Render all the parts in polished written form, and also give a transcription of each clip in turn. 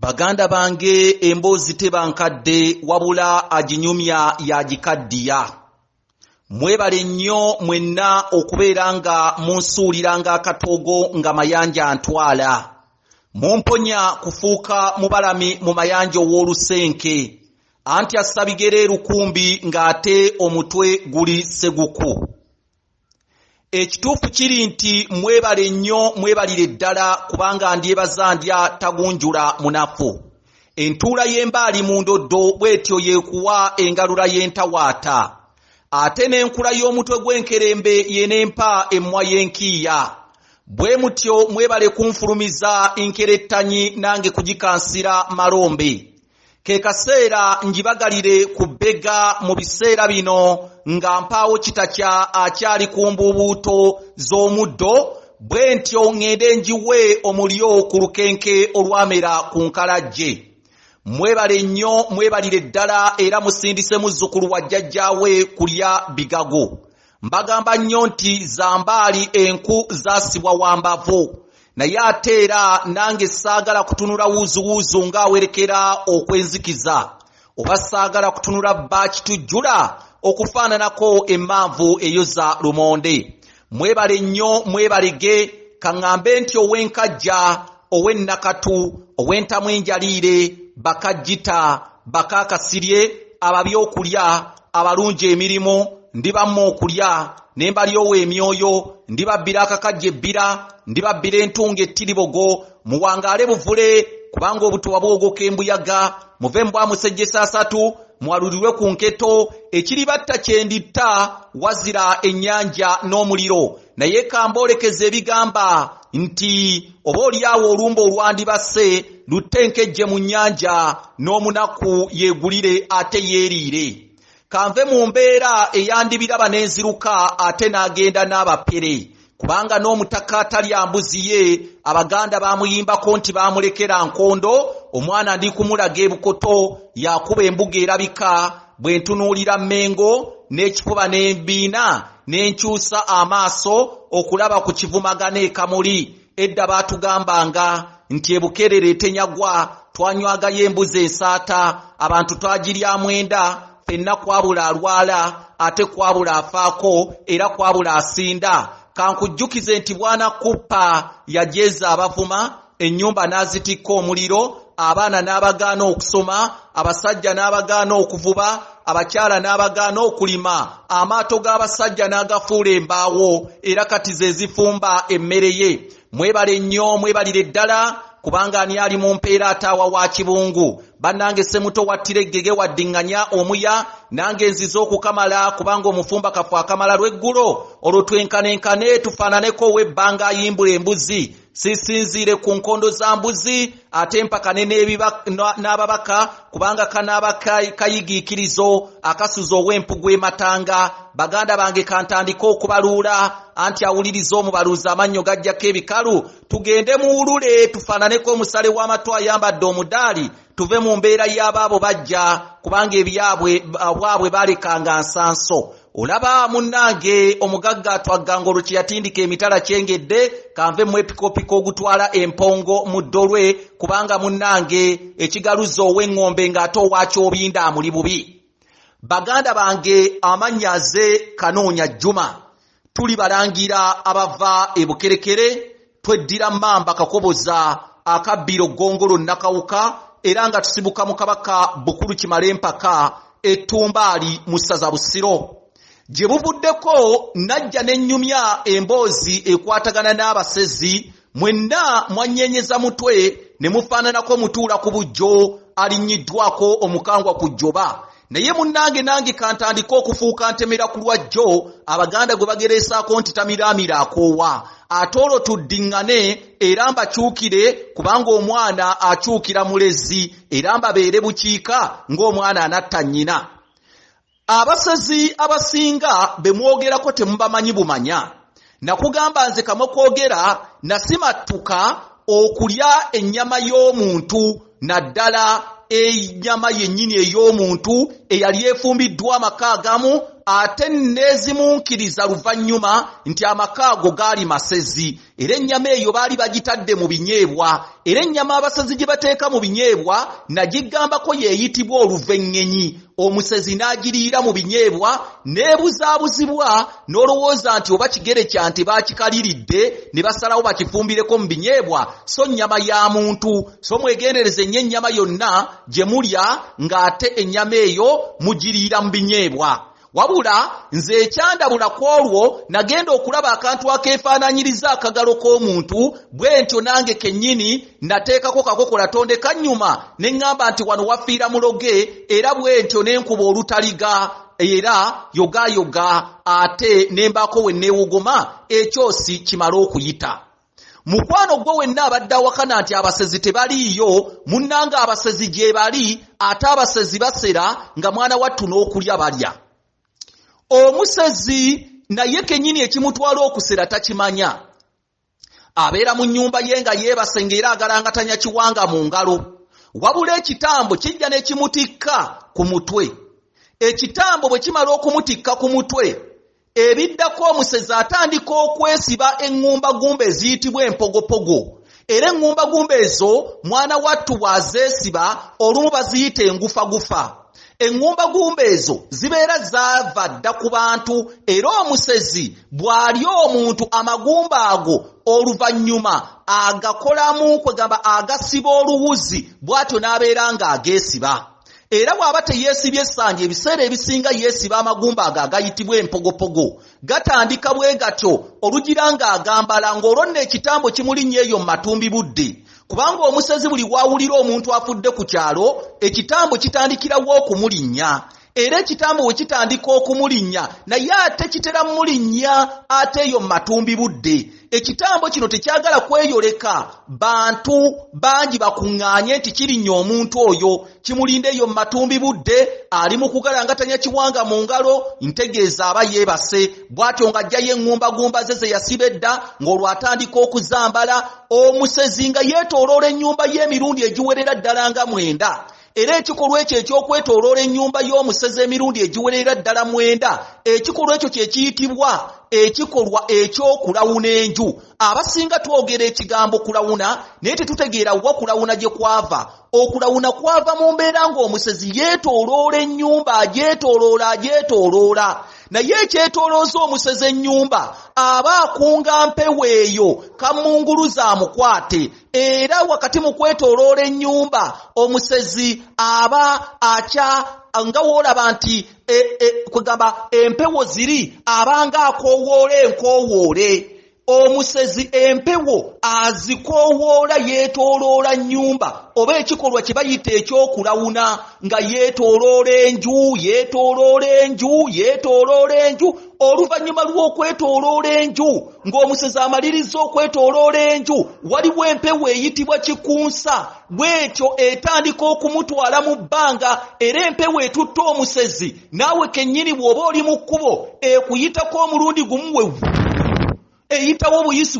Baganda bange emboozi tebankadde wabula aginyumya yagikaddiya. Mwebale nnyo mwenna okubeera nga munsuuliranga akatoogo nga mayanja ntwala. Mumponya kufuuka mubalami mu mayanja ow'olusenke. Anti assa bigere lukumbi ng'ate omutwe guli seguku. Ekituufu kiri nti mwebale nnyo mwebalire ddala kubanga ndyebaza ndya tagunjula munafu. Entuula y'embaali mu ndoddo bw'etyo yeekuwa engalula y'entawaata. Ate n'enkula y'omutwe gw'enkerembe yeneempa emmwa y'enkiiya. Bwe mutyo mwebale kunfulumiza nkerettanyi nange kugikansira malombe. Ke kaseera njibagalire ku bbega mu biseera bino nga mpaawo kitakya akyali ku mbuubuuto z'omuddo, bwe ntyo ŋŋende njiwe omulyo ku lukenke olwamera ku nkalajje. Mwebale nnyo mwebalire ddala era musindise muzzukulu wa jjajjaawe kulya bigago. Mbagamba nnyo nti zambaali enku zaasibwa wambavu. Naye ate era nange saagala kutunula wuuzuwuuzu ng'awerekera okwenzikiza. Oba saagala kutunula baakitujjula okufaananako emmanvu eyoza lumonde. Mwebale nnyo mwebalege kaŋŋambe nti ow'enkajja, ow'ennakatu, ow'entamu enjaliire, bakajjita, bakaakasirye, ababyokulya, abalungi emirimu, ndibamma okulya, ne mbalyowo emyoyo, ndibabbira akakajja ebbira, ndibabbira entunga ettiribogo, muwangaale buvule kubanga obutuwa bwogoka embuyaga, muve mu bwamusejjesa asatu, mwalulirwe ku nketo, ekiribatta kyenditta wazira ennyanja n'omuliro. Naye kamboolekeza ebigamba nti oba olyawo olumba olwandibase lutenkejje mu nnyanja n'omunaku yeegulire ate yeeriire. Kanve mu mbeera eyandibiraba n'enziruka ate n'agenda n'abapere. Kubanga n'omutaka atalya mbuzi ye Abaganda baamuyimbako nti baamulekera nkondo, omwana ndi kumulaga ebukoto yakuba embuga erabika. Bwe ntunuulira Mmengo n'ekifuba n'embiina n'enkyusa amaaso okulaba ku kivumagana ekamuli. Edda baatugambanga nti ebukerere tenyagwa, twanywagayo embuzi ensaata, abantu twagirya mwenda, fenna kwabula alwala, ate kwabula afaako, era kwabula asinda. Kankujjukize nti bwana kuppa yajeeza abavuma, ennyumba n'azitikka omuliro, abaana n'abagaana okusoma, abasajja n'abagaana okuvuba, abakyala n'abagaana okulima, amaato g'abasajja n'agafuula embaawo, era kati ze zifumba emmere ye. Mwebale nnyo mwebalire ddala kubanga ani ali mu mpeera ataawa wa kibungu. Bannange Ssemuto wattira eggege waddiŋŋanya omuya, nange nzize okukamala kubanga omufumba kafu akamala lw'eggulo. Olwo twenkanenkane tufaananeko ow'ebbanga ayimbula embuzi. Sisinziire ku nkondo za mbuzi ate mpakane n'ababaka kubanga kanaaba kayigiikirizo akasuza ow'empugu ematanga. Baganda bange kantandika okubaluula anti awuliriza omubaluuzi amannyo gajjako ebikalu. Tugende muwulule tufaananeko omusale w'amatu ayambadde omudaali, tuve mu mbeera y'abaabo bajja kubanga ebyabwe bwabwe balekanga nsanso. Olaba munnange omugagga atwagganga olwo kyeyatindika emitala kyengedde, kanve mu epikopiko ogutwala empongo mu ddolwe kubanga munnange ekigaluza ow'eŋŋombe ng'ate owakyobinda amuli bubi. Baganda bange amannya ze Kanoonya Juma. Tuli balangira abava e Bukerekere, tweddira Mamba Kakoboza, akabbiro Ggongolo Nakawuka, era nga tusibuka mu Kabaka Bukulu Kimale Mpaka, Ettumbaali mu ssaza Busiro. Gye buvuddeko najja n'ennyumya emboozi ekwatagana n'abasezi, mwenna mwannyenyeza mutwe ne mufaananako mutuula ku bujjo alinnyiddwako omukangwa ku jjoba. Naye munnange nange kantandika okufuuka ntemera ku lwajjo, Abaganda gwe bagereesaako nti tamiraamira akoowa. Ate olwo tuddiŋŋane era mbakyukire kubanga omwana akyukira mulezi, era mbabeere bukiika ng'omwana anatta nnyina. Abasezi abasinga be mwogerako temubamanyi bumanya. Nakugamba nze kamwe kwogera nasimattuka okulya ennyama y'omuntu, naddala ennyama yennyini ey'omuntu eyali efumbiddwa amaka agamu ate nezimunkiriza luvannyuma nti amaka ago gaali masezi era ennyama eyo baali bagitadde mu binyeebwa era ennyama abasezi gye bateeka mu binyeebwa nagigambako yeeyitibwa oluvenŋenyi. Omusezi n'agiriira mu binyeebwa neebuzaabuzibwa n'olowooza nti oba kigere kya nti baakikaliridde ne basalawo bakifumbireko mu binyeebwa so nnyama ya muntu. So mwegendereze nnyo ennyama yonna gye mulya ng'ate ennyama eyo mugiriira mu binyeebwa. Wabula nze ekyandabula ku olwo nagenda okulaba akantu akeefaananyiriza akagalo k'omuntu bwe ntyo nange kennyini nateekako kakokola tonde kannyuma ne ŋŋamba nti wano wafiira muloge era bwe ntyo n'enkuba olutaliga era yogayoga ate ne mbaako we neewogoma ekyosi kimala okuyita. Mukwano gwo wenna abadde awakana nti abasezi tebaliiyo munnange abasezi gye bali ate abasezi basera nga mwana wattu n'okulya balya. Omusezi naye kennyini ekimutwala okusera takimanya. Abeera mu nnyumba ye nga yeebase ng'era agalangatanya kiwanga mu ngalo. Wabula ekitambo kijja n'ekimutikka ku mutwe. Ekitambo bwe kimala okumutikka ku mutwe ebiddako omusezi atandika okwesiba eŋŋumbagumba eziyitibwa empogopogo. Era eŋŋumbagumba ezo mwana wattu bw'azeesiba olumu baziyita engufagufa. Eŋŋumbagumba ezo zibeera zaava dda ku bantu era omusezi bw'alya omuntu amagumba ago oluvannyuma agakolamu kwegamba agasiba oluwuzi bw'atyo n'abeera ng'ageesiba. Era bw'aba teyeesibye essanja ebiseera ebisinga yeesiba amagumba ago agayitibwa empogopogo. Gatandika bwe gatyo olugira ng'agambala ng'olwo nno ekitambo kimulinnya eyo mu matumbi budde. Kubanga omusezi buli wawulira omuntu afudde ku kyalo ekitambo kitandikirawo okumulinnya. Era ekitambo bwe kitandika okumulinnya naye ate kitera mulinnya ate eyo mu matumbi budde. Ekitambo kino tekyagala kweyoleka bantu bangi bakuŋŋaanye nti kirinnya omuntu oyo. Kimulinde eyo mu matumbi budde ali mu kugalangatanya kiwanga mu ngalo ntegeeza aba yeebase bw'atyo ng'ajjayo eŋŋumbagumba ze yasiba edda ng'olwo atandika okuzambala. Omusezi nga yeetooloola ennyumba y'emirundi egiwerera ddala nga 9. Era ekikolwa ekyo eky'okwetooloola ennyumba y'omusezi emirundi egiwerera ddala 9 ekikolwa ekyo kye kiyitibwa ekikolwa ekyokulawuna enju. Abasinga twogera ekigambo kulawuna naye tetutegeera wa kulawuna gye kwava. Okulawuna kwava mu mbeera ng'omusezi yeetooloola ennyumba agyetooloola. Naye ekyetoolooza omusezi ennyumba aba akunga mpewo eyo kamunguluza amukwate. Era wakati mu kwetooloola ennyumba omusezi aba nga woolaba nti kwegamba empewo ziri abanga akoowoola enkoowoole. Omusezi empewo azikoowoola yeetooloola nnyumba oba ekikolwa kye bayita ekyokulawuna nga yeetooloola enju. Oluvannyuma lw'okwetooloola enju ng'omusezi amaliriza okwetooloola enju waliwo empewo eyitibwa kikunsa bw'etyo etandika okumutwala mu bbanga. Era empewo etutta omusezi naawe kennyini bw'oba oli mu kkubo ekuyitako omulundi gumu eyitawo obuyisi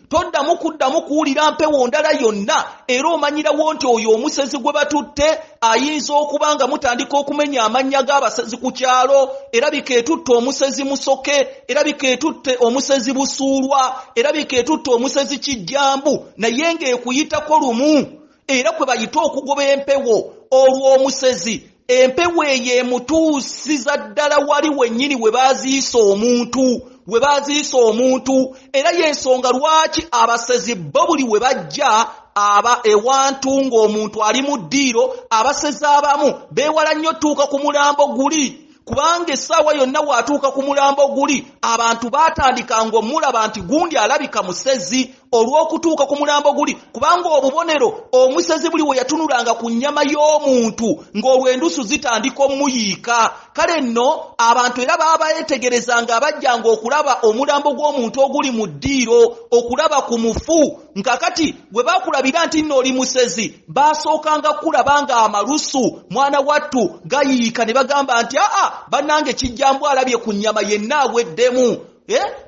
toddamu kuddamu kuwulira mpewo ndala yonna. Era omanyirawo nti oyo omusezi gwe batutte ayinza okuba nga mutandika okumenya amannya g'abasezi ku kyalo. Erabika etutte omusezi Musoke, erabika etutte omusezi Busuulwa, erabika etutte omusezi Kijjambu naye ng'ekuyitako lumu. Era kwe bayita okugoba empewo. Olwo omusezi empewo eyo emutuusiza ddala wali wennyini we baziisa omuntu. Era y'ensonga lwaki abasezi bo buli we bajja aba ewantu ng'omuntu ali mu ddiiro abasezi abamu beewala nnyo tuuka ku mulambo guli. Kubanga essaawa yonna bw'atuuka ku mulambo guli abantu baatandika ng'omulaba nti gundi alabika musezi olw'okutuuka ku mulambo guli. Kubanga obubonero omusezi buli we yatunulanga ku nnyama y'omuntu ng'olwo endusu zitandika omuyiika. Kale nno abantu era baba beetegerezanga abajjanga okulaba omulambo gw'omuntu oguli mu ddiiro okulaba ku mufu. Nkakati bwe baakulabira nti nno oli musezi baasookanga kulabanga amalusu mwana wattu gayiika ne bagamba nti bannange Kijjambu alabye ku nnyama yenna agweddemu.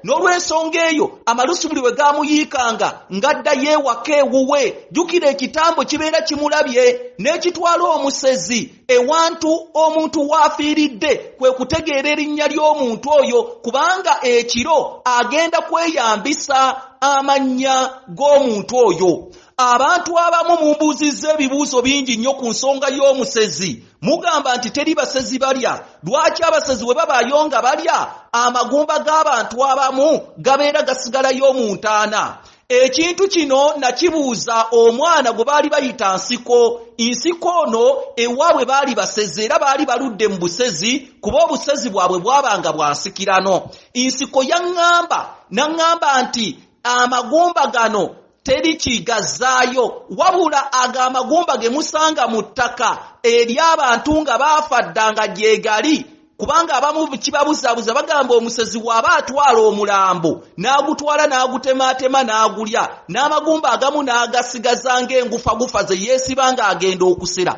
n'olw'ensonga eyo amalusu buli we gaamuyiikanga ng'adda yeewaka ewuwe jjukira ekitambo kibeera kimulabye n'ekitwala omusezi ewantu omuntu w'afiiridde kwe kutegeera erinnya ly'omuntu oyo kubanga ekiro agenda kweyambisa amannya g'omuntu oyo. Abantu abamu mumbuuzizza ebibuuzo bingi nnyo ku nsonga y'omusezi. Mugamba nti teri basezi balya. Lwaki abasezi we babaayo nga balya? Amagumba g'abantu abamu gabeera gasigalayo mu ntaana. Ekintu kino nakibuuza omwana gwe baali bayita Nsiko. Nsiko ono ewaabwe baali basezi era baali baludde mu busezi kuba obusezi bwabwe bwabanga bwa nsikirano. Nsiko n'aŋŋamba nti amagumba gano teri kigazaayo wabula ag'amagumba ge musanga mu ttaka eri abantu nga baafa ddanga gyegali kubanga abamu kibabuzaabuza bagamba omusezi bw'aba atwala omulambo n'agutwala n'agutemaatema n'agulya n'amagumba agamu n'agasigaza ng'engufagufa ze yeesiba ng'agenda okusera.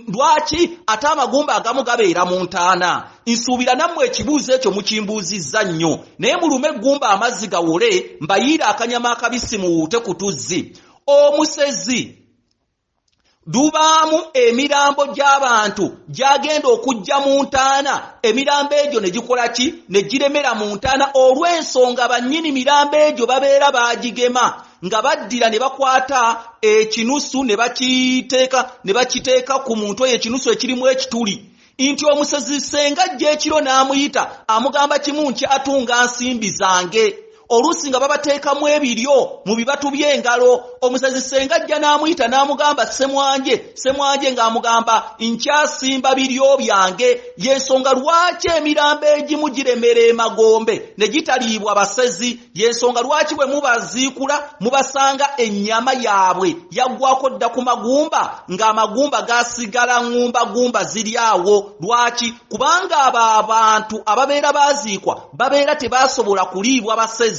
Lwaki ate amagumba agamu gabeera mu ntaana? Nsuubira nammwe ekibuuzo ekyo mukimbuuzizza nnyo naye mulume eggumba amazzi gawole mbayiire akanyama akabisi muwuute ku tuzzi. Omusezi dubaamu emirambo gy'abantu gyagenda okujja mu ntaana, emirambo egyo ne gikola ki? Ne giremera mu ntaana olw'ensonga bannyini mirambo egyo babeera baagigema nga baddira ne bakwata ekinusu ne bakiteeka ku muntu oyo ekinusu ekirimu ekituli. Nti omusezi senga ajja ekiro n'amuyita amugamba kimu nkyatunga nsimbi zange. Oluusi nga babateekamu ebiryo mu bibatu by'engalo. Omusezi senga ajja n'amuyita n'amugamba semwanje ng'amugamba nkyasimba biryo byange. Yensonga lwaki emirambo egimu giremera emagombe ne gitaliibwa basezi. Yensonga lwaki bwe mubaziikula mubasanga ennyama yaabwe yaggwako dda ku magumba ng'amagumba gasigala ngumba ziri awo. Lwaki? Kubanga abo abantu ababeera baaziikwa babeera tebasobola kuliibwa basezi.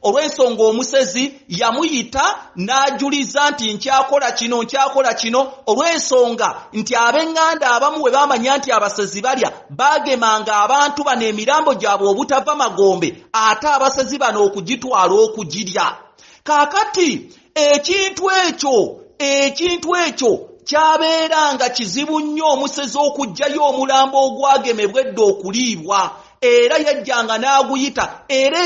Olw'ensonga omusezi yamuyita n'ajuliza nti nkyakola kino olw'ensonga nti ab'eŋŋanda abamu we baamanya nti abasezi balya baagemanga abantu bano emirambo gyabwe obutava magombe ate abasezi bano okugitwala okugirya. Kaakati ekintu ekyo kyabeeranga kizibu nnyo omusezi okuggyayo omulambo ogwagemebwa edda okuliibwa era yajjanga n'aguyita era